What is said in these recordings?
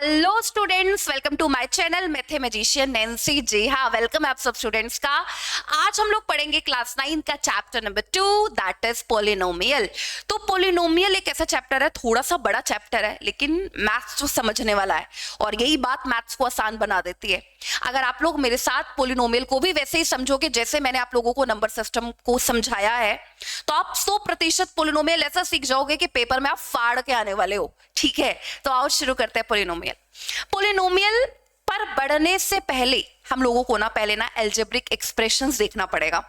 Hello students, welcome to my channel mathematician Nancy. जी हाँ, welcome आप सब स्टूडेंट्स का। आज हम लोग पढ़ेंगे क्लास 9 का chapter number 2, that is polynomial. तो पोलिनोमियल एक ऐसा चैप्टर है, थोड़ा सा बड़ा चैप्टर है, लेकिन मैथ्स तो समझने वाला है और यही बात मैथ्स को आसान बना देती है। अगर आप लोग मेरे साथ पोलिनोमियल को भी वैसे ही समझोगे जैसे मैंने आप लोगों को नंबर सिस्टम को समझाया है, तो आप 100% पोलिनोमियल ऐसा सीख जाओगे कि पेपर में आप फाड़ के आने वाले हो। ठीक है, तो आओ शुरू करते हैं पोलिनोमियल। पोलिनोमियल पर बढ़ने से पहले हम लोगों को पहले अलजेब्रिक एक्सप्रेशंस देखना पड़ेगा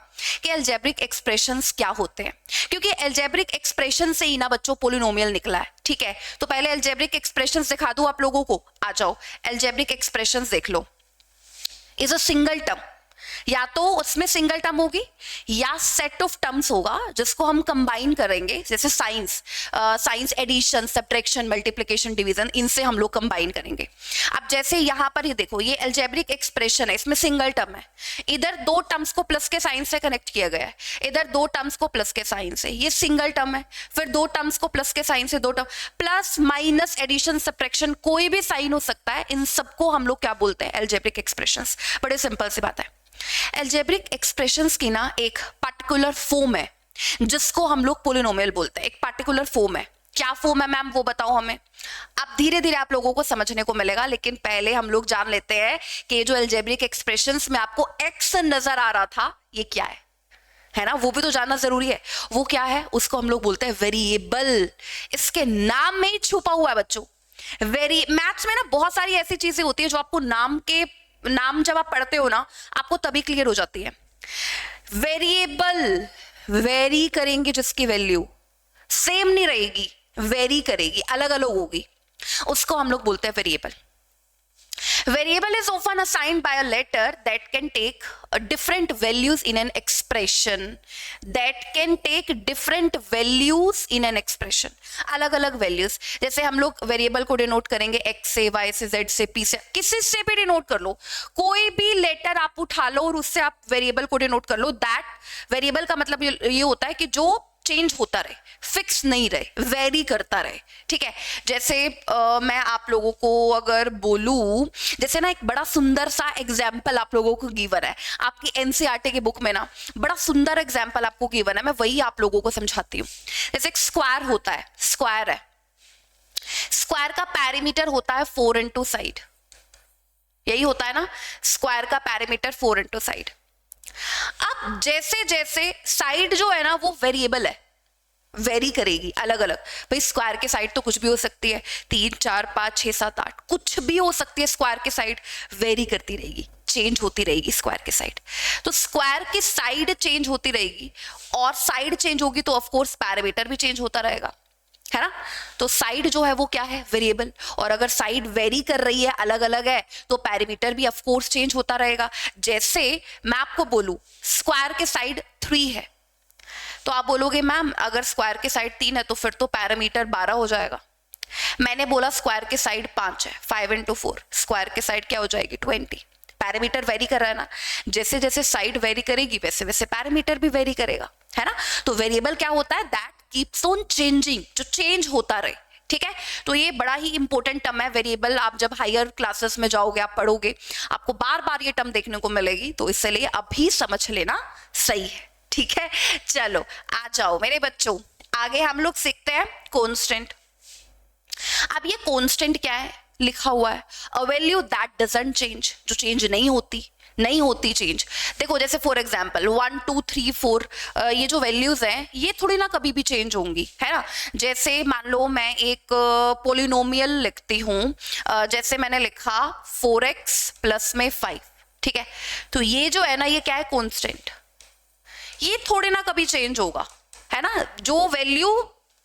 कि अलजेब्रिक एक्सप्रेशंस क्या होते हैं, क्योंकि अलजेब्रिक एक्सप्रेशन से ही बच्चों पोलिनोमियल निकला है। ठीक है, तो पहले अलजेब्रिक एक्सप्रेशंस दिखा दूं आप लोगों को। आ जाओ, अलजेब्रिक एक्सप्रेशंस देख लो। इज अ सिंगल टर्म, या तो उसमें सिंगल टर्म होगी या सेट ऑफ टर्म्स होगा जिसको हम कंबाइन करेंगे, जैसे science addition, subtraction, multiplication, division, इनसे हम लोग कंबाइन करेंगे। अब जैसे यहां पर ये देखो, ये अलजेब्रिक एक्सप्रेशन है, इसमें सिंगल टर्म है, इधर दो टर्म्स को प्लस के साइन से कनेक्ट किया गया है, इधर दो टर्म्स को प्लस के साइन से, ये सिंगल टर्म है, फिर दो टर्म्स को प्लस के साइन से, दो term plus minus addition subtraction, कोई भी साइन हो सकता है, इन सबको हम लोग क्या बोलते हैं? Algebraic expressions. बड़े सिंपल सी बात है। अलजेब्रिक एक्सप्रेशंस की एक पार्टिकुलर फॉर्म है जिसको हम लोग पोलिनोमियल बोलते हैं। एक पार्टिकुलर फॉर्म है। क्या फॉर्म है मैम, वो बताओ हमें। अब धीरे धीरे आप लोगों को समझने को मिलेगा, लेकिन पहले हम लोग जान लेते हैं कि ये जो अलजेब्रिक एक्सप्रेशंस में आपको एक्स नजर आ रहा था, ये क्या है ना, वो भी तो जानना जरूरी है। वो क्या है? उसको हम लोग बोलते हैं वेरिएबल। इसके नाम में ही छुपा हुआ है बच्चों। मैथ्स में बहुत सारी ऐसी चीजें होती है जो आपको नाम जब आप पढ़ते हो आपको तभी क्लियर हो जाती है। वेरिएबल वेरी करेंगे, जिसकी वैल्यू सेम नहीं रहेगी, वेरी करेगी, अलग अलग होगी, उसको हम लोग बोलते हैं variable. Variable is often assigned by a letter that can take different values in an expression. अलग अलग वैल्यूज, जैसे हम लोग वेरिएबल को डिनोट करेंगे x से, y से, z से, p से, किसी से भी डिनोट कर लो, कोई भी लेटर आप उठा लो और उससे आप वेरिएबल को डिनोट कर लो। दैट वेरिएबल का मतलब ये होता है कि जो चेंज होता रहे, फिक्स नहीं रहे, वेरी करता रहे। ठीक है, जैसे मैं आप लोगों को अगर बोलूं, जैसे एक बड़ा सुंदर सा एग्जाम्पल आप लोगों को गिवन है आपकी एनसीईआरटी की बुक में बड़ा सुंदर एग्जाम्पल आपको गिवन है, मैं वही आप लोगों को समझाती हूँ। जैसे एक स्क्वायर होता है, स्क्वायर है, स्क्वायर का पैरीमीटर होता है 4 इंटू साइड, यही होता है ना, स्क्वायर का पैरीमीटर 4 इंटू साइड। अब जैसे जैसे साइड जो है वो वेरिएबल है, वेरी करेगी, अलग अलग। भाई स्क्वायर के साइड तो कुछ भी हो सकती है, 3, 4, 5, 6, 7, 8, कुछ भी हो सकती है। स्क्वायर के साइड वेरी करती रहेगी, चेंज होती रहेगी स्क्वायर की साइड। तो स्क्वायर की साइड चेंज होती रहेगी और साइड चेंज होगी तो ऑफ कोर्स पैरामीटर भी चेंज होता रहेगा, है ना। तो साइड जो है वो क्या है? वेरिएबल। और अगर साइड वेरी कर रही है, अलग अलग है, तो पैरामीटर भी ऑफ कोर्स चेंज होता रहेगा। जैसे मैं आपको बोलूं स्क्वायर के साइड 3 है, तो आप बोलोगे मैम अगर स्क्वायर के साइड 3 है तो फिर तो पैरामीटर 12 हो जाएगा। मैंने बोला स्क्वायर के साइड 5 है, 5 इंटू 4, स्क्वायर के साइड क्या हो जाएगी? 20। पैरामीटर वेरी कर रहा है ना, जैसे जैसे साइड वेरी करेगी वैसे वैसे पैरामीटर भी वेरी करेगा, है ना। तो वेरिएबल क्या होता है? दैट कीप्स ऑन चेंजिंग, जो चेंज होता रहे। ठीक है, तो ये बड़ा ही इंपॉर्टेंट टर्म है वेरिएबल। आप जब हायर क्लासेस में जाओगे, आप पढ़ोगे, आपको बार बार ये टर्म देखने को मिलेगी, तो इसलिए अभी समझ लेना सही है। ठीक है, चलो आ जाओ मेरे बच्चों, आगे हम लोग सीखते हैं कांस्टेंट। अब ये कांस्टेंट क्या है? लिखा हुआ है a value that doesn't change, जो चेंज नहीं होती चेंज। देखो जैसे फॉर एग्जांपल 1, 2, 3, 4, ये जो वैल्यूज हैं ये थोड़ी कभी भी चेंज होंगी, है ना। जैसे मान लो मैं एक पोलिनोमियल लिखती हूँ, जैसे मैंने लिखा 4x प्लस में 5। ठीक है, तो ये जो है ये क्या है? कांस्टेंट। ये थोड़ी कभी चेंज होगा, है ना। जो वैल्यू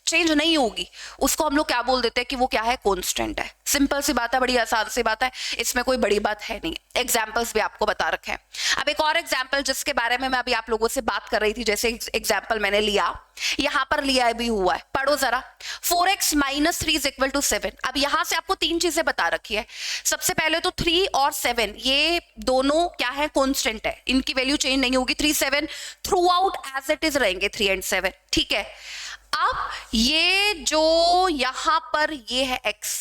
चेंज नहीं होगी उसको हम लोग क्या बोल देते हैं कि वो क्या है? कांस्टेंट है। सिंपल सी बात है, बड़ी आसान सी बात है, इसमें कोई बड़ी बात है नहीं। एग्जांपल्स भी आपको बता रखे हैं। अब एक और एग्जांपल जिसके बारे में मैं अभी आप लोगों से बात कर रही थी, जैसे एग्जांपल मैंने लिया, यहां पर लिया भी हुआ है, पढ़ो जरा। 4x minus 3 is equal to 7। अब यहां से आपको 3 चीजें बता रखी है। सबसे पहले तो 3 और 7 ये दोनों क्या है? कांस्टेंट है, इनकी वैल्यू चेंज नहीं होगी। 3, 7 throughout as it is रहेंगे, 3 एंड 7। ठीक है, अब ये जो यहां पर ये है x,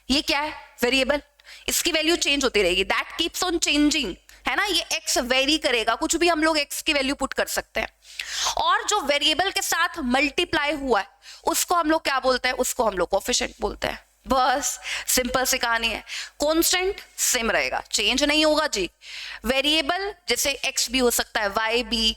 ये क्या है? वेरिएबल, इसकी वैल्यू चेंज होती रहेगी, दैट कीप्स ऑन चेंजिंग, है ना, ये x वेरी करेगा, कुछ भी हम लोग x की वैल्यू पुट कर सकते हैं। और जो वेरिएबल के साथ मल्टीप्लाई हुआ है उसको हम लोग क्या बोलते हैं? उसको हम लोग कोएफिशिएंट बोलते हैं। बस सिंपल सी कहानी है। कांस्टेंट सेम रहेगा, चेंज नहीं होगा जी। वेरिएबल जैसे x भी हो सकता है, y भी,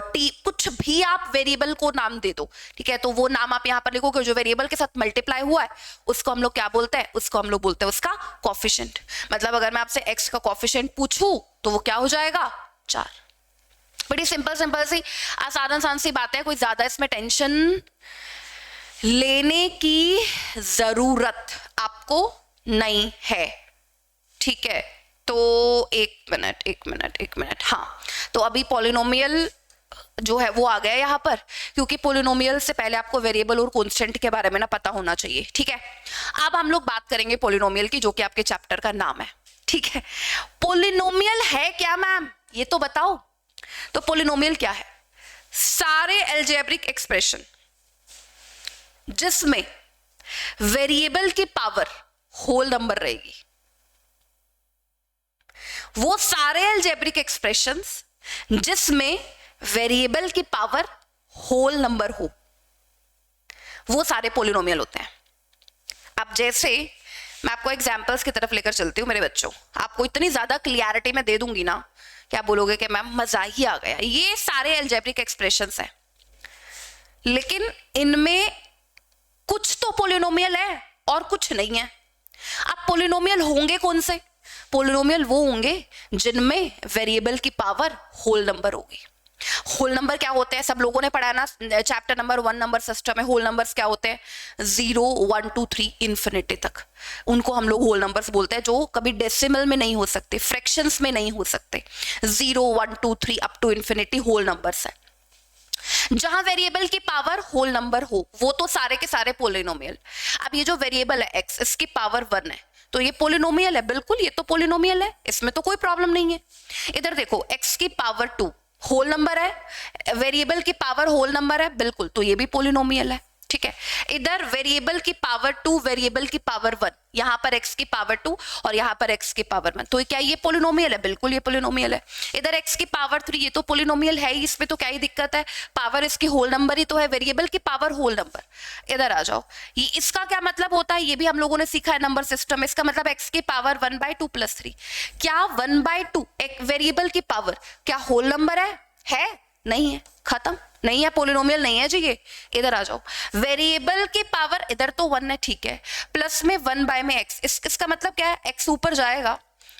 t, कुछ भी आप वेरिएबल को नाम दे दो, ठीक है, तो वो नाम आप यहाँ पर लिखोगे, जो वेरिएबल के साथ मल्टीप्लाई हुआ है उसको हम लोग क्या बोलते हैं? उसको हम लोग बोलते हैं उसका कोएफिशिएंट। मतलब अगर मैं आपसे x का कोएफिशिएंट पूछूं तो वो क्या हो जाएगा? 4। बड़ी सिंपल सिंपल सी आसान सी बात है, कोई ज्यादा इसमें टेंशन लेने की जरूरत आपको नहीं है, ठीक है। तो एक मिनट, हाँ, तो अभी पॉलिनोमियल जो है वो आ गया यहाँ पर, क्योंकि पॉलिनोमियल से पहले आपको वेरिएबल और कांस्टेंट के बारे में ना पता होना चाहिए, ठीक है। अब हम लोग बात करेंगे पॉलिनोमियल की, जो कि आपके चैप्टर का नाम है, ठीक है। पॉलिनोमियल है क्या मैम, ये तो बताओ। तो पॉलिनोमियल क्या है? सारे अलजेब्रिक एक्सप्रेशन जिसमें वेरिएबल की पावर होल नंबर रहेगी, वो सारे अलजेब्रिक एक्सप्रेशंस जिसमें वेरिएबल की पावर होल नंबर हो, वो सारे पॉलिनोमियल होते हैं। अब जैसे मैं आपको एग्जांपल्स की तरफ लेकर चलती हूँ मेरे बच्चों, आपको इतनी ज्यादा क्लियरिटी में दे दूंगी ना, क्या बोलोगे कि मैम मजा ही आ गया। ये सारे अलजेब्रिक एक्सप्रेशंस हैं, लेकिन इनमें कुछ तो पॉलिनोमियल है और कुछ नहीं है। अब पॉलिनोमियल होंगे कौन से? पॉलिनोमियल वो होंगे जिनमें वेरिएबल की पावर होल नंबर होगी। होल नंबर क्या होते हैं? सब लोगों ने पढ़ा ना चैप्टर नंबर 1 नंबर सिस्टम में। होल नंबर्स क्या होते हैं? 0 1 2 3 इन्फिनिटी तक, उनको हम लोग होल नंबर्स बोलते हैं, जो कभी डेसिमल में नहीं हो सकते, फ्रैक्शंस में नहीं हो सकते। 0 1 2 3 up to infinity whole numbers है। जहां वेरिएबल की पावर होल नंबर हो वो तो सारे के सारे पॉलिनोमियल। अब ये जो वेरिएबल है x, इसकी पावर 1 है, तो ये पॉलिनोमियल है, बिल्कुल ये तो पॉलिनोमियल है, इसमें तो कोई प्रॉब्लम नहीं है। इधर देखो x की पावर 2 होल नंबर है, वेरिएबल की पावर होल नंबर है, बिल्कुल, तो ये भी पॉलिनोमियल है, ठीक है। इधर वेरिएबल की पावर 2, वेरिएबल की पावर 1, यहां पर x की पावर 2 और यहां पर x की पावर 1, तो क्या ये पॉलिनोमियल है? बिल्कुल ये पॉलिनोमियल है। इधर x की पावर 3, ये तो पॉलिनोमियल है ही, इसमें तो क्या ही दिक्कत है, पावर इसकी होल नंबर ही तो है, वेरिएबल की पावर होल नंबर। इधर आ जाओ, ये इसका क्या मतलब होता है, ये भी हम लोगों ने सीखा है नंबर सिस्टम में। इसका मतलब x की पावर 1/2 + 3, क्या 1/2 एक वेरिएबल की पावर क्या होल नंबर है? नहीं है, खत्म, नहीं है, पॉलिनोमियल नहीं है जी ये। इधर आ जाओ, वेरिएबल की पावर इधर तो 1 है, ठीक है, प्लस में 1 में x, इसका मतलब क्या है, x ऊपर जाएगा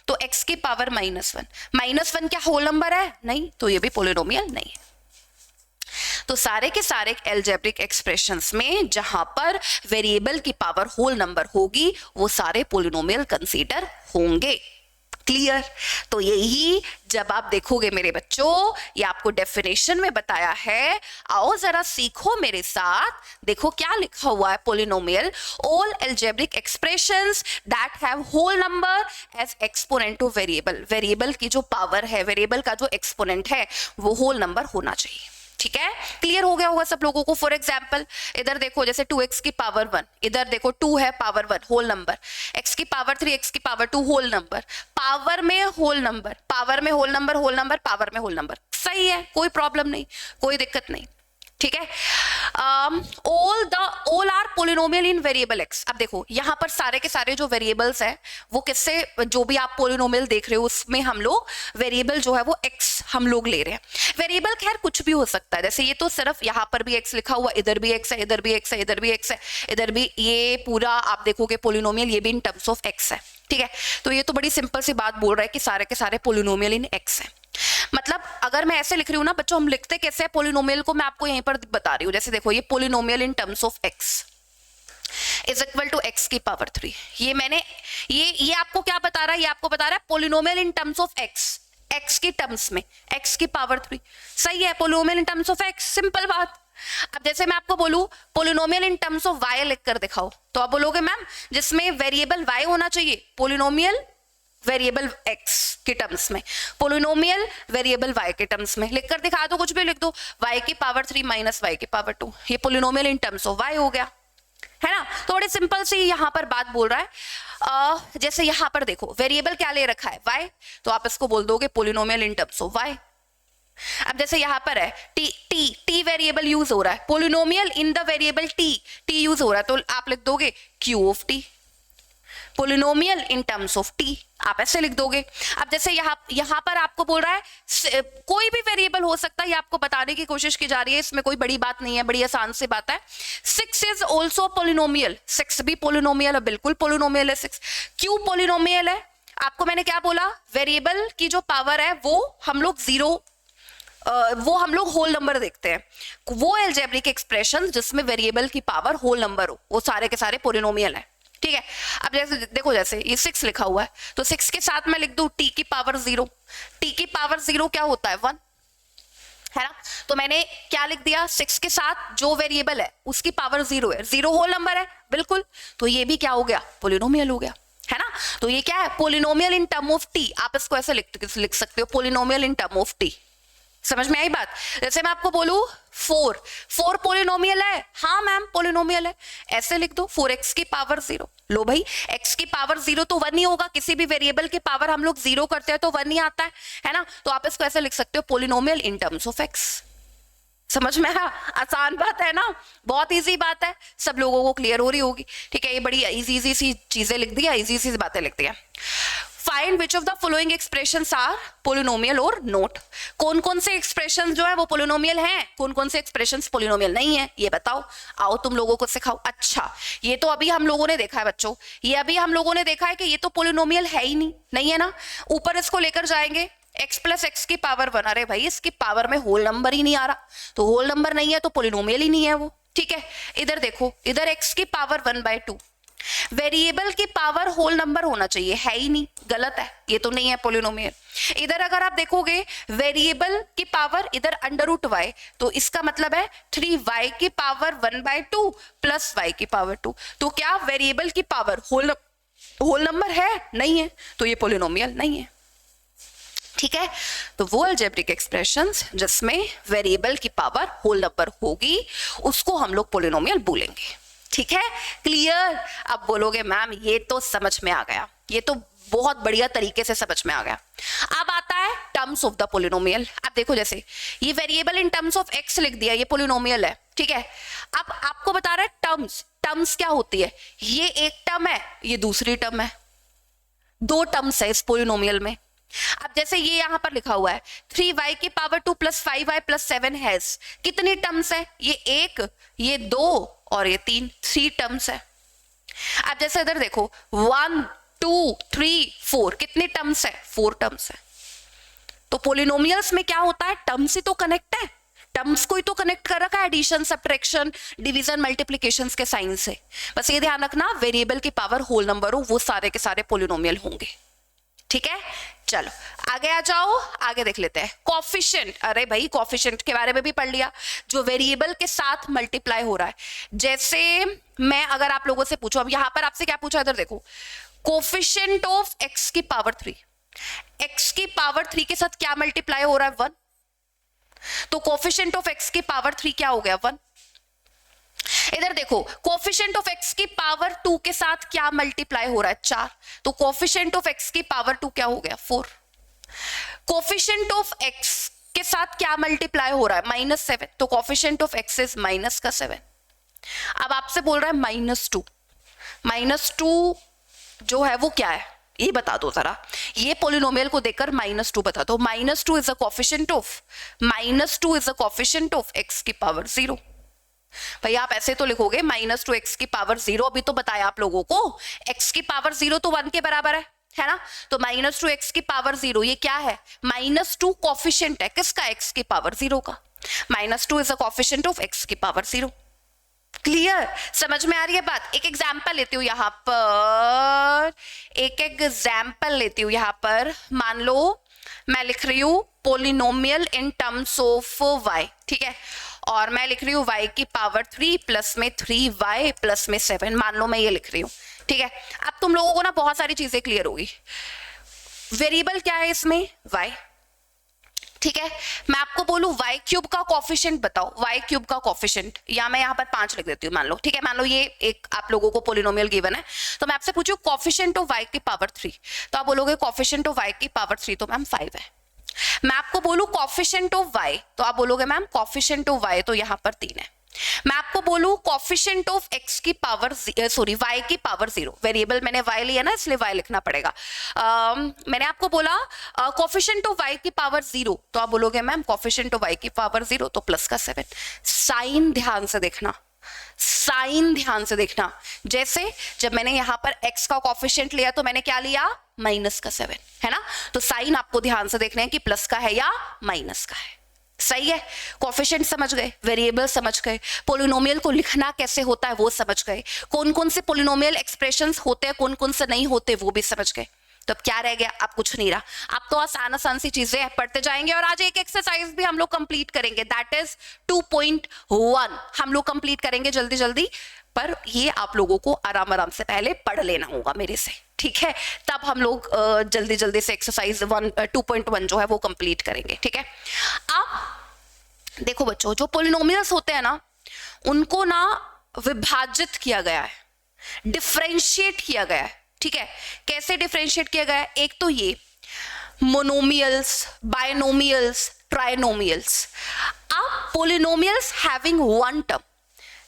तो x की पावर -1, -1 क्या होल नंबर है? नहीं, तो ये भी पॉलिनोमियल नहीं है। तो सारे के सारे अलजेब्रिक एक्सप्रेशंस में जहां पर वेरिएबल की पावर होल नंबर होगी वो सारे पॉलिनोमियल कंसीडर होंगे। क्लियर? तो यही जब आप देखोगे मेरे बच्चों, ये आपको डेफिनेशन में बताया है, आओ जरा सीखो मेरे साथ। देखो क्या लिखा हुआ है, polynomial all algebraic expressions that have whole number as exponent to variable. Variable की जो पावर है, वेरिएबल का जो एक्सपोनेंट है वो होल नंबर होना चाहिए, ठीक है। क्लियर हो गया होगा सब लोगों को। फॉर एग्जाम्पल इधर देखो, जैसे 2x की पावर 1, इधर देखो 2 है पावर 1 होल नंबर, x की पावर 3, x की पावर 2 होल नंबर, पावर में होल नंबर, पावर में whole number, whole number power में होल नंबर, सही है, कोई प्रॉब्लम नहीं, कोई दिक्कत नहीं, ठीक है। All are polynomial in variable x। अब देखो यहाँ पर सारे के सारे जो वेरिएबल्स है वो किससे, जो भी आप पॉलिनोमियल देख रहे हो उसमें हम लोग वेरिएबल जो है वो x हम लोग ले रहे हैं। वेरिएबल खैर कुछ भी हो सकता है, जैसे ये तो सिर्फ यहाँ पर भी x लिखा हुआ, इधर भी x है, इधर भी x है, इधर भी x है, इधर भी, ये पूरा आप देखोगे पॉलिनोमियल ये भी इन टर्म्स ऑफ x है, ठीक है। तो ये तो बड़ी सिंपल सी बात बोल रहा है कि सारे के सारे पॉलिनोमियल इन x है। मतलब अगर मैं ऐसे लिख रही हूँ ना बच्चों, हम लिखते कैसे हैं पॉलिनोमियल को, मैं आपको यहीं पर बता रही हूँ। जैसे देखो ये polynomial in terms of x is equal to x की पावर 3। ये मैंने ये आपको क्या बता रहा है, ये आपको बता रहा है polynomial in terms of x की टर्म्स में, x की पावर 3, सही है, polynomial in terms of x, simple बात। अब जैसे मैं आपको बोलूं polynomial in terms of y लिख कर दिखाओ, तो आप बोलोगे मैम जिसमें वेरिएबल y होना चाहिए, पॉलिनोमियल वेरिएबल x के टर्म्स में, पॉलिनोमियल वेरिएबल y के टर्म्स में, लिखकर दिखा दो, कुछ भी लिख दो, y की पावर 3 माइनस y की पावर 2, ये polynomial in terms of y हो गया। है ना। तो बड़े सिंपल सी यहाँ पर बात बोल रहा है। जैसे यहाँ पर देखो वेरिएबल क्या ले रखा है, y, तो आप इसको बोल दोगे polynomial in terms of y। अब जैसे यहाँ पर है t वेरिएबल यूज हो रहा है, polynomial in the variable t use हो रहा है, तो आप लिख दोगे q of t, polynomial in terms of t, आप ऐसे लिख दोगे। अब जैसे यहाँ पर आपको बोल रहा है कोई भी वेरिएबल हो सकता है, ये आपको बताने की कोशिश की जा रही है, इसमें कोई बड़ी बात नहीं है, बड़ी आसान सी बात है। 6 इज ऑल्सो पोलिनोमियल, 6 भी पोलिनोमियल है, बिल्कुल पोलिनोमियल है 6। क्यों पोलिनोमियल है? आपको मैंने क्या बोला, वेरिएबल की जो पावर है वो हम लोग होल नंबर देखते हैं, वो अलजेब्रिक एक्सप्रेशन जिसमें वेरिएबल की पावर होल नंबर हो, वो सारे के सारे पोलिनोमियल है, ठीक है। अब जैसे देखो, जैसे ये 6 लिखा हुआ है, तो 6 के साथ मैं लिख दूं t की पावर 0, t की पावर 0 क्या होता है 1, है ना। तो मैंने क्या लिख दिया, 6 के साथ जो वेरिएबल है उसकी पावर 0 है, 0 होल नंबर है, बिल्कुल, तो ये भी क्या हो गया, पोलिनोमियल हो गया, है ना। तो ये क्या है, polynomial in term of t, आप इसको ऐसे लिख सकते हो, polynomial in term of t। समझ में आई बात? जैसे मैं आपको बोलूं 4 पोलिनोमियल है, हाँ मैम पोलिनोमियल है, ऐसे लिख दो 4x की पावर 0। लो भाई, x की पावर 0 तो 1 ही होगा, किसी भी वेरिएबल की पावर हम लोग 0 करते हैं तो 1 ही आता है ना। तो आप इसको ऐसे लिख सकते हो, polynomial in terms of x। समझ में आया? आसान बात है ना, बहुत इजी बात है, सब लोगों को क्लियर हो रही होगी, ठीक है। ये बड़ी इजी सी चीजें लिख दी, इजी सी बातें लिख दी है। Find which of the following expressions are polynomial और नोट। कौन कौन से एक्सप्रेशन जो है वो पोलिनोमियल हैं, कौन कौन से एक्सप्रेशंस पोलिनोमियल नहीं है, ये बताओ। आओ तुम लोगों को सिखाओ। अच्छा, ये तो अभी हम लोगों ने देखा है बच्चों, ये अभी हम लोगों ने देखा है कि ये तो पोलिनोमियल है ही नहीं है ना। ऊपर इसको लेकर जाएंगे x प्लस एक्स की पावर 1, अरे भाई इसकी पावर में होल नंबर ही नहीं आ रहा, तो होल नंबर नहीं है तो पोलिनोमियल ही नहीं है वो, ठीक है। इधर देखो, इधर x की पावर 1/2, वेरिएबल की पावर होल नंबर होना चाहिए, है ही नहीं, गलत है, ये तो नहीं है पोलिनोमियल। इधर अगर आप देखोगे वेरिएबल की पावर इधर √y, तो इसका मतलब है 3y की पावर 1/2 प्लस y की पावर 2, तो क्या वेरिएबल की पावर होल नंबर है? नहीं है, तो ये पोलिनोमियल नहीं है, ठीक है। तो वो अलजेब्रिक एक्सप्रेशंस जिसमें वेरिएबल की पावर होल नंबर होगी उसको हम लोग पोलिनोमियल बोलेंगे, ठीक है। क्लियर? अब बोलोगे मैम ये तो समझ में आ गया, ये तो बहुत बढ़िया तरीके से समझ में आ गया। अब आता है टर्म्स ऑफ द पोलिनोमियल। अब देखो, जैसे ये variable in terms of x लिख दिया, ये पोलिनोमियल है, ठीक है। अब आपको बता रहा है टर्म्स क्या होती है, ये एक टर्म है, ये दूसरी टर्म है, 2 टर्म्स है इस पोलिनोमियल में। अब जैसे ये यहां पर लिखा हुआ है 3y की power 2 plus 5y plus 7 has, कितनी टर्म्स है, ये 1, ये 2 और ये 3 टर्म्स है। अब जैसे इधर देखो 1 2 3 4, कितनी टर्म्स है, 4 टर्म्स है। तो पोलिनोमियल्स में क्या होता है, टर्म्स ही तो कनेक्ट है, टर्म्स को ही तो कनेक्ट कर रखा है एडिशन सब्ट्रैक्शन डिवीजन मल्टीप्लिकेशन के साइन से। बस ये ध्यान रखना, वेरिएबल की पावर होल नंबर हो वो सारे के सारे पोलिनोमियल होंगे, ठीक है। चलो आगे आ जाओ, आगे देख लेते हैं कोफिशिएंट। अरे भाई कोफिशिएंट के बारे में भी पढ़ लिया, जो वेरिएबल के साथ मल्टीप्लाई हो रहा है। जैसे मैं अगर आप लोगों से पूछूं, अब यहां पर आपसे क्या पूछा, इधर देखो कोफिशिएंट ऑफ x की पावर 3, x की पावर 3 के साथ क्या मल्टीप्लाई हो रहा है, 1, तो कोफिशिएंट ऑफ x की पावर 3 क्या हो गया, 1। इधर देखो कोफिशिएंट ऑफ x की पावर 2 के साथ क्या मल्टीप्लाई हो रहा है, 4, तो कोफिशिएंट ऑफ x की पावर 2 क्या हो गया, 4। कोफिशिएंट ऑफ x के साथ क्या मल्टीप्लाई हो रहा है, -7, तो coefficient of x is minus का 7। अब आपसे बोल रहा है -2 जो है वो क्या है, ये बता दो जरा, ये पोलिनोमियल को देखकर -2 बता दो। -2 is a coefficient of x की पावर 0। भाई आप ऐसे तो लिखोगे -2 x की पावर 0, अभी तो बताया आप लोगों को x की पावर 0 तो 1 के बराबर है ना। तो -2 x की पावर 0 ये क्या है, -2 कोफिशिएंट है किसका, x की पावर 0 का। -2 is a coefficient of x की पावर 0। क्लियर? समझ में आ रही है बात? एक एग्जाम्पल लेती हूं यहां पर, मान लो मैं लिख रही हूं polynomial in terms of y, ठीक है, और मैं लिख रही हूँ y की पावर 3 प्लस में 3y प्लस में 7, मान लो मैं ये लिख रही हूँ, ठीक है। अब तुम लोगों को ना बहुत सारी चीजें क्लियर होगी। वेरिएबल क्या है इसमें, y, ठीक है, मैं आपको बोलूं y क्यूब का कोफिशिएंट बताओ, y क्यूब का कोफिशिएंट, या मैं यहाँ पर 5 लिख देती हूँ मान लो, ठीक है, मान लो ये एक आप लोगों को पोलिनोमियल गिवन है, तो मैं आपसे पूछूं कोफिशिएंट ऑफ y की पावर 3, तो आप बोलोगे कोफिशिएंट ऑफ y की पावर 3 तो मैम 5 है। मैं आपको बोलूं कोफिशिएंट ऑफ y, तो आप बोलोगे मैम कोफिशिएंट ऑफ y तो यहाँ पर 3 है। मैं आपको बोलूं कोफिशिएंट ऑफ x की पावर सॉरी y की पावर 0, वेरिएबल मैंने y लिया ना इसलिए y लिखना पड़ेगा। मैंने आपको बोला कोफिशिएंट ऑफ y की पावर 0, तो आप बोलोगे मैम कोफिशिएंट ऑफ y की पावर 0 तो प्लस का 7। साइन ध्यान से देखना, साइन ध्यान से देखना, जैसे जब मैंने यहां पर x का कोफिशिएंट लिया तो मैंने क्या लिया, माइनस का 7, है ना, तो साइन आपको ध्यान से देखना है कि प्लस का है या माइनस का है। सही है, कोफिशिएंट समझ गए, वेरिएबल समझ गए, पोलिनोमियल को लिखना कैसे होता है वो समझ गए, कौन कौन से पोलिनोमियल एक्सप्रेशंस होते हैं, कौन कौन से नहीं होते वो भी समझ गए। तो अब क्या रह गया, अब कुछ नहीं रहा, आप तो आसान आसान सी चीजें पढ़ते जाएंगे। और आज एक एक्सरसाइज भी हम लोग कंप्लीट करेंगे, दैट इज 2.1 हम लोग कंप्लीट करेंगे जल्दी जल्दी, पर ये आप लोगों को आराम आराम से पहले पढ़ लेना होगा मेरे से, ठीक है, तब हम लोग जल्दी जल्दी से एक्सरसाइज 2.1 जो है वो कंप्लीट करेंगे, ठीक है। अब देखो बच्चों, जो पोलिनोमियल्स होते हैं ना उनको ना विभाजित किया गया है, डिफरेंशिएट किया गया है, ठीक है। कैसे डिफरेंशिएट किया गया है, एक तो ये मोनोमियल्स, बायनोमियल्स, ट्राइनोमियल्स। अब पोलिनोमियल्स हैविंग वन टर्म,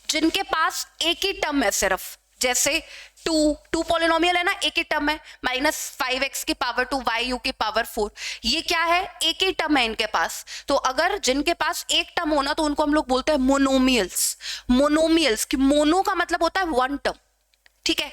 जिनके पास एक ही टर्म है सिर्फ, जैसे टू पोलिनोमियल है ना, एक ही टर्म है, -5x की पावर 2 y की पावर 4, ये क्या है, एक ही टर्म है इनके पास। तो अगर जिनके पास एक टर्म होना तो उनको हम लोग बोलते हैं मोनोमियल्स। मोनोमियल्स की मोनो का मतलब होता है वन टर्म, ठीक है।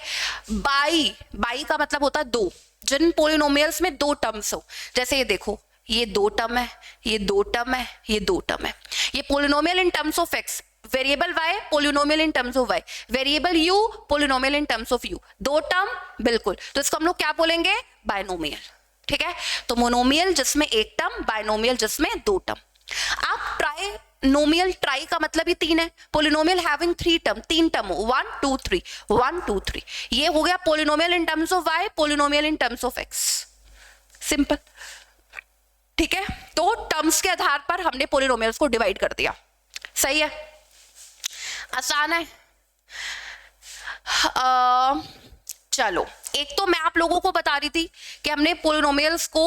बाई का मतलब होता है दो, जिन पोलिनोमियल्स में दो टर्म्स हो, जैसे ये देखो, ये दो टर्म है, ये दो टर्म है, ये दो टर्म है। ये polynomial in terms of x, variable y polynomial in terms of y, variable u polynomial in terms of u, दो टर्म बिल्कुल, तो इसको हम लोग क्या बोलेंगे, बायनोमियल, ठीक है। तो मोनोमियल जिसमें एक टर्म, बायनोमियल जिसमें दो टर्म। आप ट्राइनोमियल, ट्राई का मतलब ही 3 है, पोलिनोमियल हैविंग 3 टर्म, 3 टर्म 1 2 3 1 2 3, ये हो गया polynomial in terms of y, polynomial in terms of x, simple, ठीक है। तो टर्म्स के आधार पर हमने पोलिनोमियल्स को डिवाइड कर दिया, सही है, आसान है। चलो, एक तो मैं आप लोगों को बता रही थी कि हमने पोलिनोमियल्स को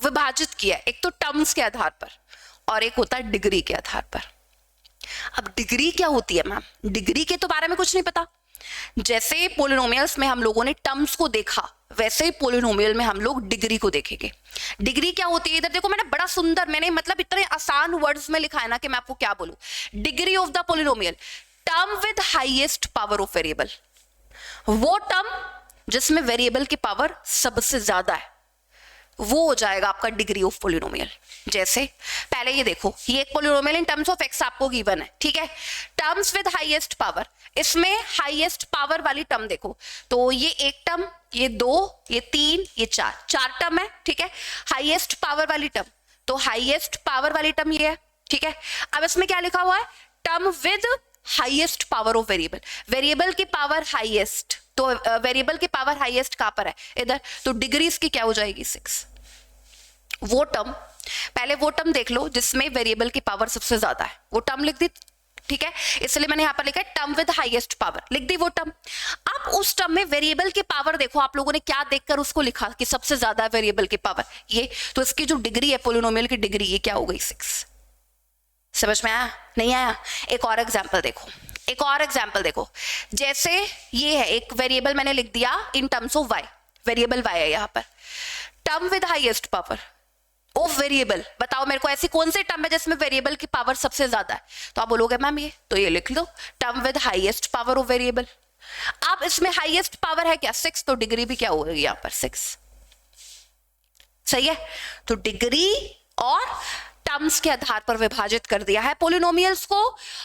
विभाजित किया, एक तो टर्म्स के आधार पर और एक होता है डिग्री के आधार पर। अब डिग्री क्या होती है मैम, डिग्री के तो बारे में कुछ नहीं पता। जैसे पोलिनोमियल्स में हम लोगों ने टर्म्स को देखा, वैसे ही पोलिनोमियल में हम लोग डिग्री को देखेंगे। डिग्री क्या होती है, इधर देखो, मैंने बड़ा सुंदर, मैंने मतलब इतने आसान वर्ड्स में लिखा है ना कि मैं आपको क्या बोलूं। Degree of the polynomial, term with highest power of variable, वो टर्म जिसमें वेरिएबल की पावर सबसे ज्यादा है, वो हो जाएगा आपका डिग्री ऑफ पोलिनोमियल। जैसे पहले ये देखो, ये एक polynomial in terms of x आपको गिवन है, ठीक है, टर्म्स विद हाईएस्ट पावर, इसमें हाईएस्ट पावर वाली टर्म देखो, तो ये एक टर्म, ये दो, ये तीन, ये चार टर्म है, ठीक है, हाईएस्ट पावर वाली टर्म, तो हाईएस्ट पावर वाली टर्म ये है, ठीक है। अब इसमें क्या लिखा हुआ है, term with highest power of variable, variable की पावर हाईएस्ट, तो वेरिएबल की पावर हाईएस्ट कहां पर है, इधर, तो डिग्री इसकी क्या हो जाएगी 6। वो टर्म, पहले वो टर्म देख लो जिसमें वेरिएबल की पावर सबसे ज्यादा है, वो टर्म लिख दी, ठीक है, इसलिए मैंने यहां पर लिखा है टर्म विद हाईएस्ट पावर, लिख दी वो टर्म। अब उस टर्म में वेरिएबल की पावर देखो, आप लोगों ने क्या देखकर उसको लिखा कि सबसे ज्यादा वेरिएबल की पावर ये, तो इसकी जो डिग्री है पोलिनोमियल की डिग्री, ये क्या हो गई 6। समझ में आया, नहीं आया? एक और एग्जाम्पल देखो, एक और एग्जाम्पल देखो, जैसे ये है एक वेरिएबल मैंने लिख दिया इन terms of y, variable y है यहाँ पर, term with highest power of variable, बताओ मेरे को ऐसी कौन सी टर्म है जिसमें वेरिएबल की पावर सबसे ज्यादा है, तो आप बोलोगे मैम ये, तो ये लिख लो, term with highest power of variable. अब इसमें हाईएस्ट पावर है क्या 6, तो डिग्री भी क्या हो गई यहाँ पर 6, सही है। तो डिग्री और टर्म्स के आधार पर विभाजित कर दिया है पोलिनोमियल्स को।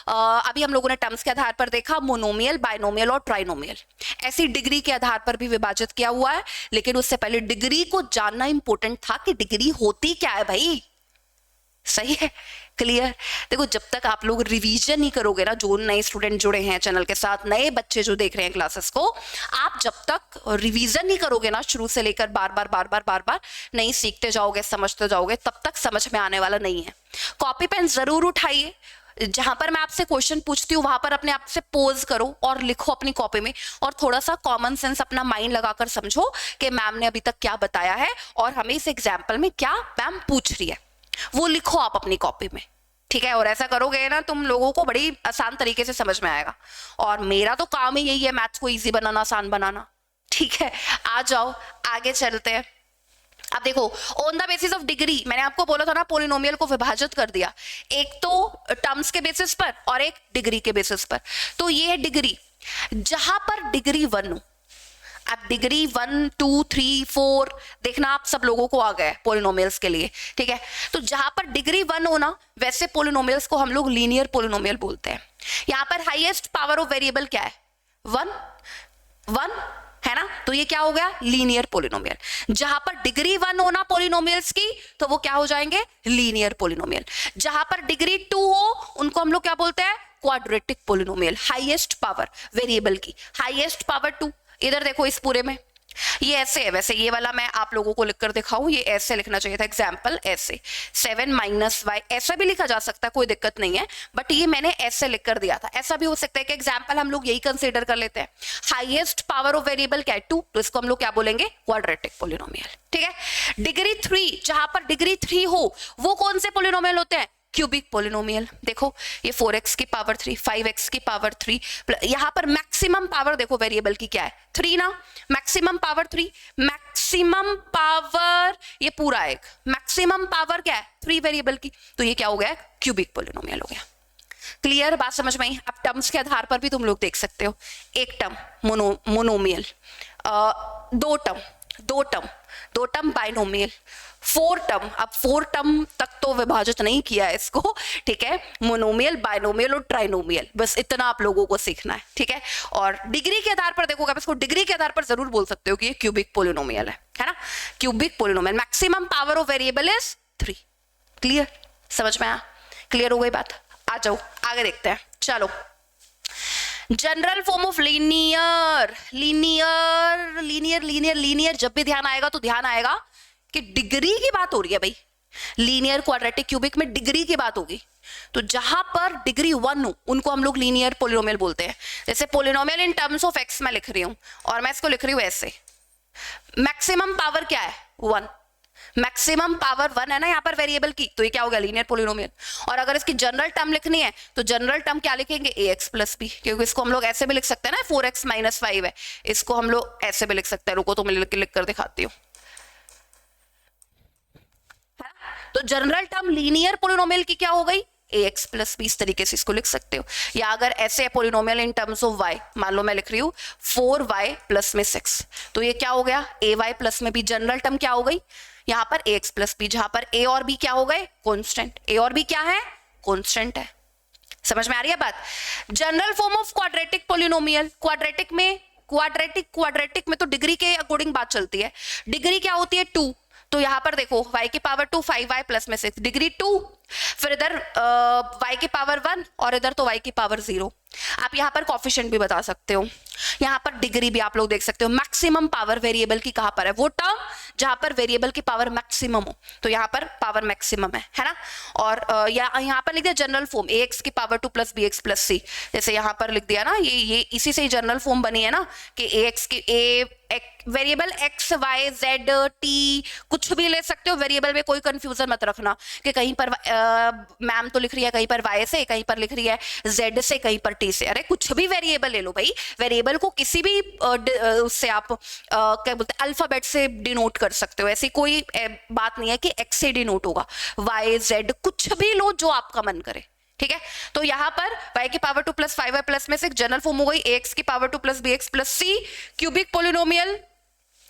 अभी हम लोगों ने टर्म्स के आधार पर देखा, मोनोमियल, बायनोमियल और ट्राइनोमियल, ऐसी डिग्री के आधार पर भी विभाजित किया हुआ है। लेकिन उससे पहले डिग्री को जानना इंपॉर्टेंट था कि डिग्री होती क्या है भाई, सही है, क्लियर। देखो जब तक आप लोग रिवीजन नहीं करोगे ना, जो नए स्टूडेंट जुड़े हैं चैनल के साथ, नए बच्चे जो देख रहे हैं क्लासेस को, आप जब तक रिवीजन नहीं करोगे ना शुरू से लेकर बार बार नहीं सीखते जाओगे, समझते जाओगे, तब तक समझ में आने वाला नहीं है। कॉपी पेन जरूर उठाइए, जहां पर मैं आपसे क्वेश्चन पूछती हूँ वहां पर अपने आप से पोज करो और लिखो अपनी कॉपी में, और थोड़ा सा कॉमन सेंस अपना माइंड लगाकर समझो कि मैम ने अभी तक क्या बताया है और हमें इस एग्जाम्पल में क्या मैम पूछ रही है, वो लिखो आप अपनी कॉपी में, ठीक है। और ऐसा करोगे ना तुम लोगों को बड़ी आसान तरीके से समझ में आएगा, और मेरा तो काम ही यही है मैथ्स को इजी बनाना, आसान बनाना, ठीक है। आ जाओ आगे चलते हैं। अब देखो, on the basis of degree, मैंने आपको बोला था ना पॉलिनोमियल को विभाजित कर दिया, एक तो टर्म्स के बेसिस पर और एक डिग्री के बेसिस पर। तो ये है डिग्री, जहां पर डिग्री 1 हो, अब डिग्री 1 2 3 4 देखना आप सब लोगों को आ गया है पॉलिनोमियल्स के लिए, ठीक है। तो जहां पर डिग्री 1 हो ना, वैसे पॉलिनोमियल्स को हम लोग लीनियर पॉलिनोमियल बोलते हैं। यहां पर हाईएस्ट पावर ऑफ वेरिएबल क्या है, 1 है ना, तो ये क्या हो गया, लीनियर पॉलिनोमियल। जहां पर डिग्री 1 होना पॉलिनोमियल्स की, तो वो क्या हो जाएंगे, लीनियर पॉलिनोमियल। जहां पर डिग्री 2 हो, उनको हम लोग क्या बोलते हैं, quadratic polynomial. Highest power variable की, हाईएस्ट पावर 2। इधर देखो इस पूरे में ये ऐसे है, वैसे ये वाला मैं आप लोगों को लिखकर दिखाऊं, ये ऐसे लिखना चाहिए था, एग्जाम्पल ऐसे 7 माइनस वाई, ऐसा भी लिखा जा सकता है, कोई दिक्कत नहीं है, बट ये मैंने ऐसे लिखकर दिया था। ऐसा भी हो सकता है कि एग्जाम्पल हम लोग यही कंसीडर कर लेते हैं। हाईएस्ट पावर ऑफ वेरिएबल क्या है, 2, तो इसको हम लोग क्या बोलेंगे, क्वाड्रेटिक पॉलिनोमियल, ठीक है। डिग्री 3, जहां पर डिग्री 3 हो, वो कौन से पॉलिनोमियल होते हैं, क्यूबिक पॉलिनोमियल। देखो ये 4x की पावर 3, 5x की पावर 3, यहां पर मैक्सिमम पावर देखो वेरिएबल की क्या है, 3 ना, मैक्सिमम पावर 3, मैक्सिमम पावर ये पूरा एक, मैक्सिमम पावर क्या है 3 वेरिएबल की, तो ये क्या हो गया, क्यूबिक पॉलिनोमियल हो गया। क्लियर, बात समझ में आई। अब टर्म्स के आधार पर भी तुम लोग देख सकते हो, एक term monomial, 2 term binomial, 4 term, अब 4 टर्म तक तो विभाजित नहीं किया है इसको, ठीक है, मोनोमियल, बाइनोमियल और ट्राइनोमियल, बस इतना आप लोगों को सीखना है, ठीक है। और डिग्री के आधार पर देखो, आप इसको डिग्री के आधार पर जरूर बोल सकते हो कि ये क्यूबिक पॉलिनोमियल है ना, cubic polynomial. Maximum power of variable is 3। Clear, समझ में आया, क्लियर हो गई बात। आ जाओ आगे देखते हैं, चलो। General form of linear, linear जब भी ध्यान आएगा तो ध्यान आएगा कि डिग्री की बात हो रही है भाई, लीनियर, क्वाड्रेटिक, क्यूबिक में डिग्री की बात होगी। तो जहां पर डिग्री 1 हो, उनको हम लोग लीनियर पॉलिनोमियल बोलते हैं। जैसे polynomial in terms of x मैं लिख रही हूं, और मैं इसको लिख रही हूं ऐसे, मैक्सिमम पावर क्या है, 1, मैक्सिमम पावर 1 है ना यहाँ पर वेरिएबल की, तो ये क्या हो गया, लीनियर पॉलिनोमियल। और अगर इसकी जनरल टर्म लिखनी है तो जनरल टर्म क्या लिखेंगे, ax प्लस b, क्योंकि इसको हम लोग ऐसे भी लिख सकते हैं ना, 4x माइनस 5 है, इसको हम लोग ऐसे भी लिख सकते हैं। रुको तो मैं लिख कर दिखाती हूँ। तो जनरल टर्म लीनियर पॉलिनोमियल की क्या हो गई, ax प्लस b, इस तरीके से इसको लिख सकते हो। या अगर ऐसे है polynomial in terms of y, मान लो मैं लिख रही हूँ 4y प्लस में 6, तो ये क्या हो गया, ay प्लस में b, जनरल टर्म क्या हो गई यहाँ पर ax प्लस b, जहां पर a और b क्या हो गए, कॉन्स्टेंट, a और b क्या है, कॉन्स्टेंट है। समझ में आ रही है बात। General form of quadratic polynomial, quadratic में तो डिग्री के अकॉर्डिंग बात चलती है। डिग्री क्या होती है, 2, तो यहां पर देखो y की पावर 2, 5y प्लस में 6, डिग्री 2, फिर इधर y की पावर 1 और इधर तो y की पावर 0। आप यहाँ पर कॉफिशिएंट भी बता सकते हो, यहाँ पर डिग्री भी आप लोग देख सकते हो। मैक्सिमम पावर वेरिएबल की कहां पर है, वो टर्म जहां पर वेरिएबल की पावर मैक्सिमम हो, तो यहाँ पर पावर मैक्सिमम है ना। और यहाँ पर लिख दिया जनरल फॉर्म, ax की power 2 plus bx plus c, जैसे यहाँ पर लिख दिया ना, ये इसी से ही जनरल फॉर्म बनी है ना, कि ax की variable x y z t कुछ भी ले सकते हो, वेरिएबल में कोई कंफ्यूजन मत रखना कि कहीं पर मैम तो लिख रही है कहीं पर y से, कहीं पर लिख रही है z से, कहीं पर t से। अरे कुछ भी वेरिएबल ले लो भाई, वेरिएबल को किसी भी उससे आप क्या बोलते हैं, अल्फाबेट से डिनोट कर सकते हो, ऐसी कोई बात नहीं है कि x से डिनोट होगा, y z कुछ भी लो जो आपका मन करे, ठीक है। तो यहाँ पर y की पावर 2 प्लस 5y प्लस में से जनरल फॉर्म हो गई ax की power 2 plus bx plus c, cubic polynomial,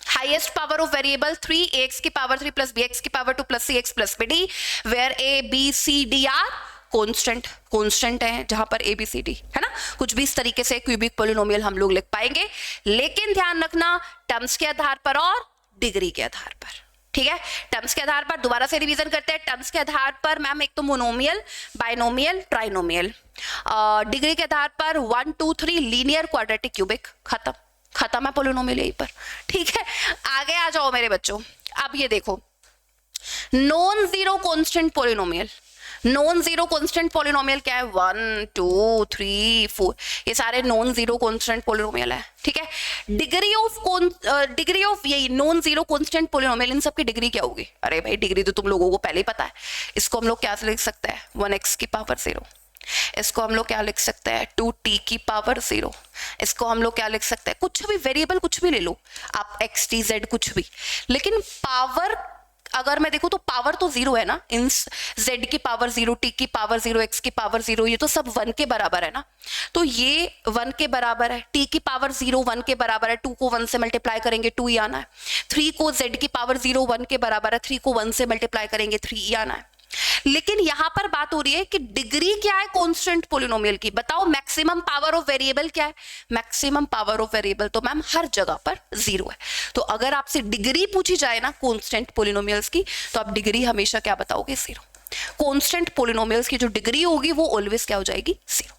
highest power of variable 3, ax की पावर 3 प्लस bx की power 2 plus cx plus bd, where a b c d are constant है, जहां पर a b c d है ना। कुछ भी इस तरीके से क्यूबिक पॉलिनोमियल हम लोग लिख पाएंगे, लेकिन ध्यान रखना टर्म्स के आधार पर और डिग्री के आधार पर, ठीक है, टर्म्स के आधार पर दोबारा से रिवीजन करते हैं। टर्म्स के आधार पर मैम एक तो मोनोमियल, बाइनोमियल, ट्राइनोमियल। डिग्री के आधार पर 1 2 3 लीनियर, क्वाड्रेटिक, क्यूबिक। खत्म, खत्म है पोलिनोमियल यहीं पर। ठीक है, आगे आ जाओ मेरे बच्चों। अब ये देखो, non zero constant polynomial. Non zero constant polynomial क्या है? 1 2 3 4, ये सारे नॉन जीरो कांस्टेंट पोलिनोमियल है। ठीक है, डिग्री ऑफ यही नॉन जीरो कांस्टेंट पोलिनोमियल, इन सब की डिग्री क्या होगी? अरे भाई डिग्री तो तुम लोगों को पहले ही पता है। इसको हम लोग क्या लिख सकते हैं? 1x की पावर 0। इसको हम लोग क्या लिख सकते हैं? 2t की पावर 0। इसको हम लोग क्या लिख सकते हैं? कुछ भी वेरिएबल कुछ भी ले लो आप, x t z कुछ भी, लेकिन पावर अगर मैं देखूं तो पावर तो 0 है ना। इन z की पावर 0, t की पावर 0, x की पावर 0, ये तो सब 1 के बराबर है ना। तो ये 1 के बराबर है, t की पावर 0 1 के बराबर है, 2 को 1 से मल्टीप्लाई करेंगे 2 ही आना है। 3 को z की पावर 0 1 के बराबर है, 3 को 1 से मल्टीप्लाई करेंगे 3 ही आना है। लेकिन यहां पर बात हो रही है कि डिग्री क्या है कांस्टेंट पोलिनोमियल की? बताओ मैक्सिमम पावर ऑफ वेरिएबल क्या है? मैक्सिमम पावर ऑफ वेरिएबल तो मैम हर जगह पर 0 है। तो अगर आपसे डिग्री पूछी जाए ना कांस्टेंट पोलिनोमियल्स की, तो आप डिग्री हमेशा क्या बताओगे? 0। कांस्टेंट पोलिनोमियल्स की जो डिग्री होगी वो ऑलवेज क्या हो जाएगी? 0।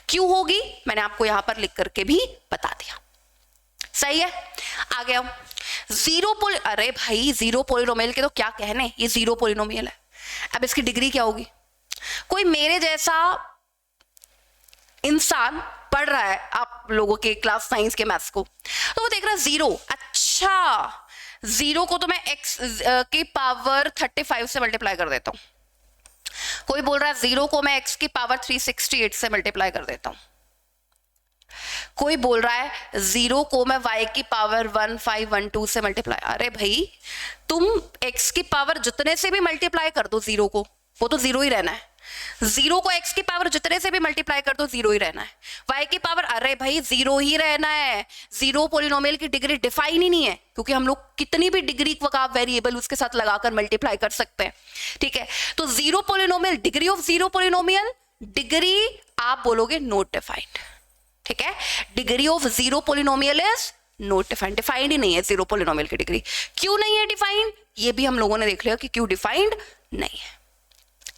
क्यों होगी? मैंने आपको यहां पर लिख करके भी बता दिया। सही है, आ गया अरे भाई जीरो पोलिनोमियल के तो क्या कहने, ये जीरो पोलिनोमियल है। अब इसकी डिग्री क्या होगी? कोई मेरे जैसा इंसान पढ़ रहा है आप लोगों के क्लास साइंस के मैथ्स को, तो वो देख रहा है 0। अच्छा, 0 को तो मैं x की पावर 35 से मल्टीप्लाई कर देता हूं। कोई बोल रहा है 0 को मैं x की पावर 368 से मल्टीप्लाई कर देता हूं। कोई बोल रहा है 0 को मैं y की पावर 1512 से मल्टीप्लाई। अरे भाई तुम x की पावर जितने से भी मल्टीप्लाई कर दो 0 को, वो तो 0 ही रहना है। 0 को x की पावर जितने से भी मल्टीप्लाई कर दो 0 ही रहना है। y की पावर, अरे भाई 0 ही रहना है। 0 पोलिनोमियल की डिग्री डिफाइन ही नहीं है, क्योंकि हम लोग कितनी भी डिग्री का वेरिएबल उसके साथ लगाकर मल्टीप्लाई कर सकते हैं। ठीक है, तो 0 polynomial, degree of 0 polynomial, degree आप बोलोगे नॉट डिफाइंड। ठीक है, degree of 0 polynomial is not defined. Defined ही नहीं है 0 पोलिनोमियल की डिग्री। क्यों नहीं है डिफाइंड? ये भी हम लोगों ने देख लिया कि क्यों डिफाइंड नहीं है।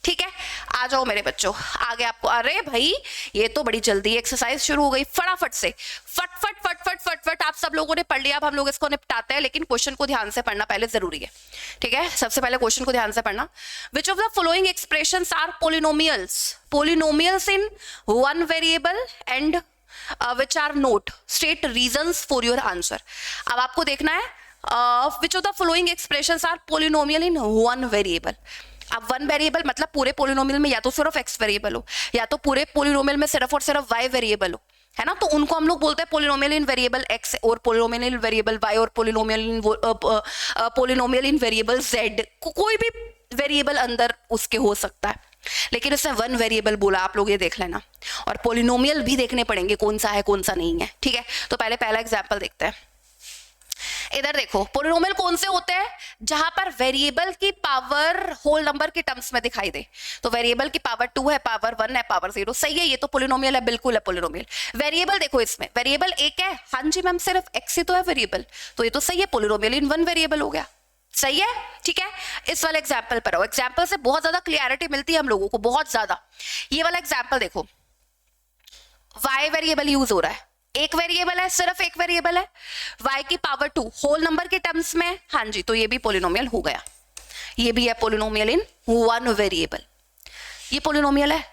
ठीक है, आ जाओ मेरे बच्चों आगे आपको। अरे भाई ये तो बड़ी जल्दी एक्सरसाइज शुरू हो गई, फटाफट से फट फट फट फट फट फट आप सब लोगों ने पढ़ लिया। अब हम लोग इसको निपटाते हैं, लेकिन क्वेश्चन को ध्यान से पढ़ना पहले जरूरी है। ठीक है, सबसे पहले क्वेश्चन को ध्यान से पढ़ना। Which of the following expressions are polynomials? Polynomials in one variable and which are not, state reasons for your answer। अब आपको देखना है which of the following expressions are polynomial in one variable। अब one variable मतलब पूरे polynomial में या तो सिर्फ x वेरिएबल हो, या तो पूरे पोलिनोमियल में सिर्फ और सिर्फ y वेरिएबल हो, है ना। तो उनको हम लोग बोलते हैं पोलिनोमियल इन वेरिएबल x और पोलिनोमियल इन वेरिएबल y और पोलिनोमियल इन वेरिएबल z। कोई भी वेरिएबल अंदर उसके हो सकता है, लेकिन उसने वन वेरिएबल बोला। आप लोग ये देख लेना, और पोलिनोमियल भी देखने पड़ेंगे कौन सा है कौन सा नहीं है। ठीक है, तो पहले पहला एग्जांपल देखते हैं। इधर देखो, पोलिनोमियल कौन से होते हैं? जहां पर वेरिएबल की पावर होल नंबर के टर्म्स में दिखाई दे। तो वेरिएबल की पावर 2 है, पावर 1 है, पावर 0। सही है, ये तो पोलिनोमियल है, बिल्कुल है पोलिनोमियल। वेरिएबल देखो, इसमें वेरिएबल एक है। हाँ जी मैम, सिर्फ x ही तो है वेरिएबल, तो ये तो सही है, पोलिनोमियल इन वन वेरिएबल हो गया। सही है, ठीक है। इस वाले एग्जाम्पल पर आओ। एग्जाम्पल से बहुत ज्यादा क्लियरिटी मिलती है हम लोगों को, बहुत ज्यादा। ये वाला एग्जाम्पल देखो, y वेरिएबल यूज हो रहा है, एक वेरिएबल है, सिर्फ एक वेरिएबल है, y की पावर 2 होल नंबर के टर्म्स में। हाँ जी, तो ये भी पोलिनोमियल हो गया। ये भी है पोलिनोमियल इन वन वेरिएबल। ये पोलिनोमियल है,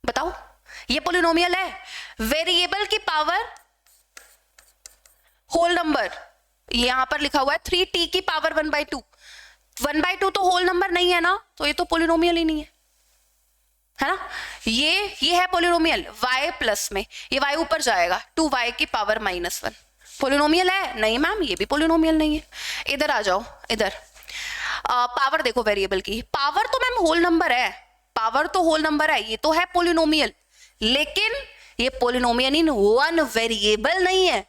बताओ, ये पोलिनोमियल है। वेरिएबल की पावर होल नंबर, यहां पर लिखा हुआ है 3t की पावर 1/2। 1/2 तो होल नंबर नहीं है ना, तो ये तो पोलिनोमियल ही नहीं है ना। ये है पोलिनोमियल y प्लस में, ये y ऊपर जाएगा 2y की पावर -1। पोलिनोमियल है? नहीं मैम, ये भी पोलिनोमियल नहीं है। इधर आ जाओ, इधर पावर देखो वेरिएबल की। पावर तो मैम होल नंबर है, पावर तो होल नंबर है, ये तो है पोलिनोमियल, लेकिन ये पोलिनोमियल इन वन वेरिएबल नहीं है।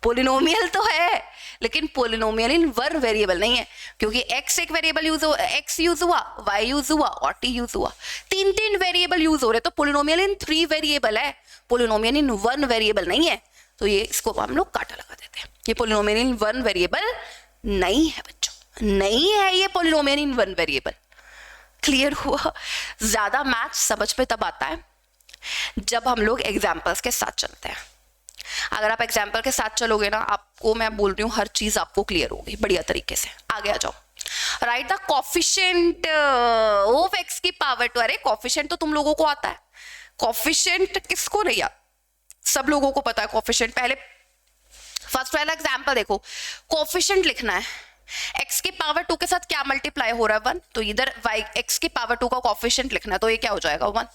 पोलिनोमियल तो है, लेकिन पोलिनोमियल इन वन वेरिएबल नहीं है, क्योंकि x एक वेरिएबल यूज हुआ, x यूज हुआ, y यूज हुआ और t यूज हुआ। 3 वेरिएबल यूज हो रहे, तो पोलिनोमियल इन 3 वेरिएबल है, पोलिनोमियल इन वन वेरिएबल नहीं है। तो ये इसको हम लोग काटा लगा देते हैं, ये पोलिनोमियल इन वन वेरिएबल नहीं है बच्चों। नहीं है ये पोलिनोमियल इन वन वेरिएबल। क्लियर हुआ? ज्यादा मैथ समझ में तब आता है जब हम लोग एग्जाम्पल्स के साथ चलते हैं। अगर आप एग्जाम्पल के साथ चलोगे ना, आपको मैं बोल रही हूँ हर चीज आपको क्लियर होगी बढ़िया तरीके से। आगे आ जाओ। Right the coefficient of x की पावर टू। अरे कोफिशिएंट तो तुम लोगों को आता है, कोफिशिएंट किसको नहीं आता? सब लोगों को पता है कोफिशिएंट। पहले फर्स्ट वाला एग्जाम्पल देखो, कोफिशिएंट लिखना है, x की पावर 2 के साथ क्या मल्टीप्लाई हो रहा है 1, तो इधर y x की पावर 2 का कोफिशिएंट लिखना है, तो ये क्या हो जाएगा 1।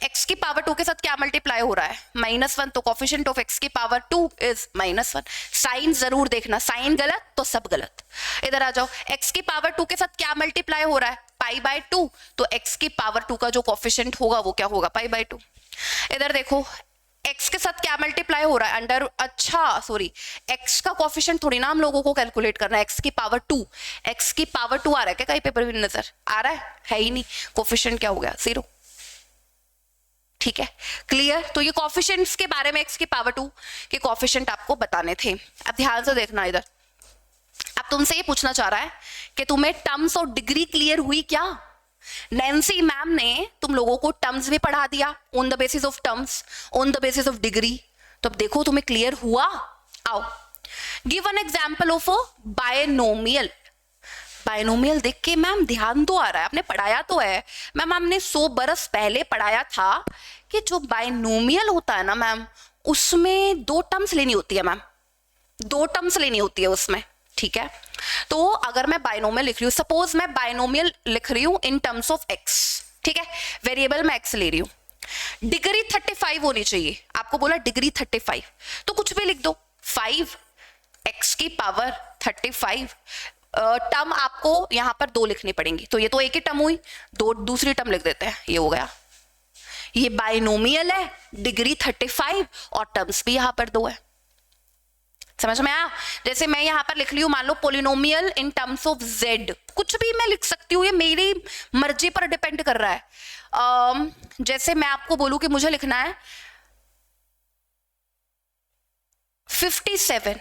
x की पावर 2 के साथ क्या मल्टीप्लाई हो रहा है -1, तो कोफिशिएंट ऑफ x की पावर 2 इज -1। साइन जरूर देखना, साइन गलत तो सब गलत। इधर आ जाओ, x की पावर 2 के साथ क्या मल्टीप्लाई हो रहा है π/2, तो x की पावर 2 का जो कोफिशिएंट होगा वो क्या होगा π/2। इधर देखो x के साथ क्या मल्टीप्लाई हो रहा है अंडर, अच्छा सॉरी, x का कोफिशिएंट थोड़ी ना हम लोगों को कैलकुलेट करना है, x की पावर 2। x की पावर 2 आ रहा है क्या कहीं पेपर में नजर आ रहा है ही नहीं। कोफिशिएंट क्या हो गया 0। ठीक है, क्लियर? तो ये कोफिशिएंट्स के बारे में, x की पावर 2 के कोफिशिएंट आपको बताने थे। अब ध्यान से देखना इधर, अब तुमसे ये पूछना चाह रहा है कि तुम्हें टर्म्स और डिग्री क्लियर हुई क्या? नैन्सी मैम ने तुम लोगों को टर्म्स भी पढ़ा दिया, on the basis of terms, on the basis of degree. तो अब देखो तुम्हें क्लियर हुआ। आओ, give an example of a binomial. Binomial देख के मैम ध्यान तो आ रहा है, आपने पढ़ाया तो है मैम, हमने 100 बरस पहले पढ़ाया था कि जो बायनोमियल होता है ना मैम, उसमें 2 टर्म्स लेनी होती है मैम, 2 टर्म्स लेनी होती है उसमें। ठीक है, तो अगर मैं बायनोमियल लिख रही हूं, सपोज मैं बायनोमियल लिख रही हूं इन टर्म्स ऑफ एक्स, ठीक है, वेरिएबल मैं एक्स ले रही हूं, डिग्री 35 होनी चाहिए। आपको बोला डिग्री 35, तो कुछ भी लिख दो, 5 एक्स की पावर 35। टर्म आपको यहां पर 2 लिखनी पड़ेंगी, तो ये तो एक ही टर्म हुई, 2 दूसरी टर्म लिख देते हैं, ये हो गया। ये बायनोमियल है, डिग्री 35 और टर्म्स भी यहां पर 2 है। समझ में आया? जैसे मैं यहां पर लिख ली हूं, मान लो polynomial in terms of z, कुछ भी मैं लिख सकती हूँ, ये मेरी मर्जी पर डिपेंड कर रहा है। जैसे मैं आपको बोलूं कि मुझे लिखना है 57,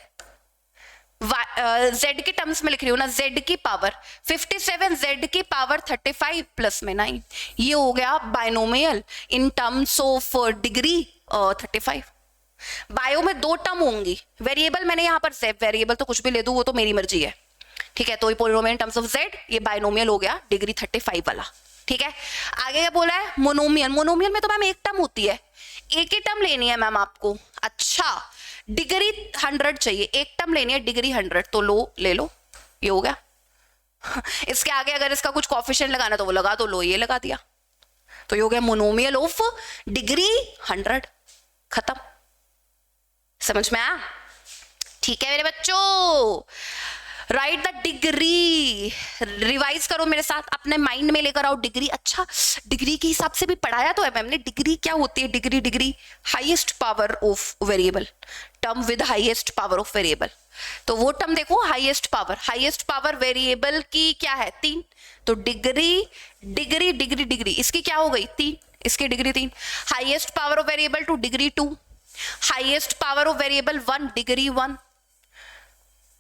z के टर्म्स में लिख रही हूँ ना, z की पावर 57, z की पावर 35 प्लस में 9, ये हो गया binomial in terms of degree 35। Bio में 2 टर्म होंगी, वेरिएबल मैंने यहां पर z, वेरिएबल तो कुछ भी ले दूं, वो तो मेरी मर्जी है। ठीक है, तो ये polynomial in terms of z, ये बायनोमियल हो गया डिग्री 35 वाला। ठीक है, आगे क्या बोला है? मोनोमियल। मोनोमियल में तो मैम एक टर्म होती है, एक ही टर्म लेनी है मैम आपको। अच्छा, डिग्री 100 चाहिए, एक टर्म लेनी है डिग्री 100, तो लो ले लो, ये हो गया। इसके आगे अगर इसका कुछ कोफिशिएंट लगाना तो वो लगा दो, लो ये लगा दिया, तो ये हो गया मोनोमियल ऑफ डिग्री 100। खत्म, समझ में आया? ठीक है मेरे बच्चों, राइट द डिग्री, रिवाइज करो मेरे साथ, अपने माइंड में लेकर आओ डिग्री। अच्छा, डिग्री के हिसाब से भी पढ़ाया तो है मैम ने। डिग्री क्या होती है? Degree, degree highest power of variable, term with highest power of variable. तो वो टर्म देखो, हाईएस्ट पावर वेरिएबल की क्या है 3, तो डिग्री डिग्री डिग्री डिग्री, इसकी क्या हो गई 3, इसकी degree 3। Highest power of variable 2, degree 2। Highest power of variable 1, degree 1।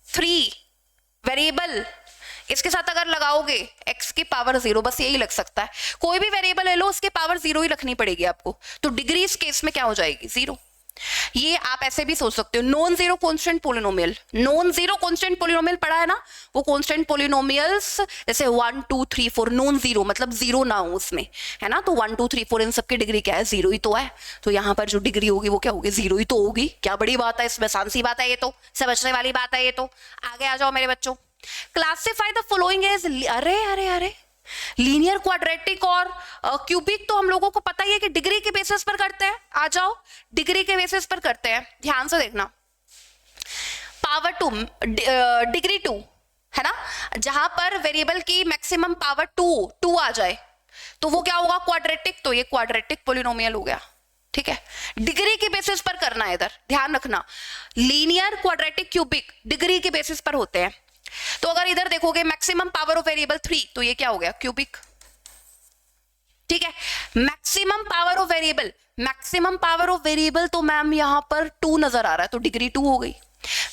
3 variable, इसके साथ अगर लगाओगे x की पावर 0, बस यही लग सकता है, कोई भी वेरिएबल ले लो उसके पावर 0 ही रखनी पड़ेगी आपको, तो डिग्री इस केस में क्या हो जाएगी 0। ये आप ऐसे भी सोच सकते हो, non zero constant polynomial. Non zero constant polynomial पढ़ा है ना, वो कांस्टेंट पोलिनोमियल्स जैसे 1 2 3 4, नॉन जीरो मतलब जीरो ना हो उसमें, है ना, तो 1 2 3 4 इन सबकी डिग्री क्या है 0 ही तो है, तो यहाँ पर जो डिग्री होगी वो क्या होगी 0 ही तो होगी। क्या बड़ी बात है इसमें, आसान सी बात है, ये तो समझने वाली बात है ये तो। आगे आ जाओ मेरे बच्चों, क्लासिफाई द फॉलोइंग एज, अरे अरे अरे, लीनियर, क्वाड्रेटिक और क्यूबिक तो हम लोगों को पता ही है कि डिग्री के बेसिस पर करते हैं। आ जाओ, डिग्री के बेसिस पर करते हैं, ध्यान से देखना। पावर 2, डिग्री 2 है ना, जहां पर वेरिएबल की मैक्सिमम पावर 2 आ जाए तो वो क्या होगा क्वाड्रेटिक, तो ये क्वाड्रेटिक पोलिनोमियल हो गया। ठीक है, डिग्री के बेसिस पर करना है, इधर ध्यान रखना, लीनियर, क्वाड्रेटिक, क्यूबिक डिग्री के बेसिस पर होते हैं। तो अगर इधर देखोगे मैक्सिमम पावर ऑफ वेरिएबल 3, तो ये क्या हो गया क्यूबिक। ठीक है, maximum power of variable, maximum power of variable तो मैम यहां पर 2 नजर आ रहा है, तो डिग्री 2 हो गई।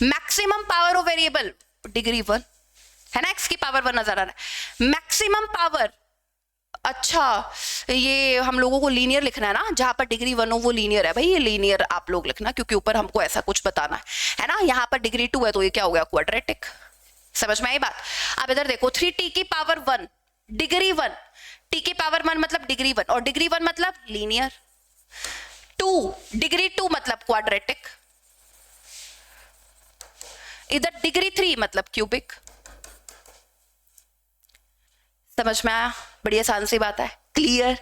Maximum power of variable degree 1, है ना, x की पावर 1 नजर आ रहा है। मैक्सिमम पावर, अच्छा ये हम लोगों को लीनियर लिखना है ना, जहां पर डिग्री 1 हो वो लीनियर है भाई, ये लीनियर आप लोग लिखना, क्योंकि ऊपर हमको ऐसा कुछ बताना है ना। यहाँ पर डिग्री 2 है तो ये क्या हो गया, क्वाड्रेटिक। समझ में आई बात। अब इधर देखो 3t की पावर 1 डिग्री 1, t की पावर 1 मतलब डिग्री 1, और डिग्री 1 मतलब लीनियर। 2 डिग्री 2 मतलब क्वाड्रेटिक। इधर डिग्री 3 मतलब क्यूबिक। समझ में आया, बड़ी आसान सी बात है, क्लियर,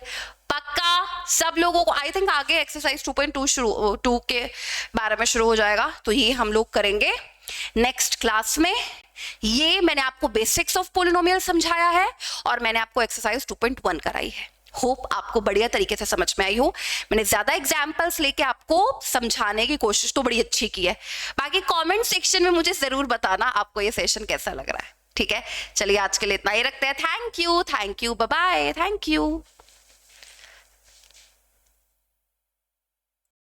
पक्का सब लोगों को। आई थिंक आगे एक्सरसाइज 2.2 के बारे में शुरू हो जाएगा, तो ये हम लोग करेंगे नेक्स्ट क्लास में। ये मैंने आपको बेसिक्स ऑफ पोलिनोमियल समझाया है और मैंने आपको एक्सरसाइज 2.1 कराई है। होप आपको बढ़िया तरीके से समझ में आई हो। मैंने ज्यादा एग्जाम्पल्स लेके आपको समझाने की कोशिश तो बड़ी अच्छी की है। बाकी कमेंट सेक्शन में मुझे जरूर बताना आपको ये सेशन कैसा लग रहा है। ठीक है, चलिए आज के लिए इतना ही रखते हैं। Thank you, bye bye, thank you.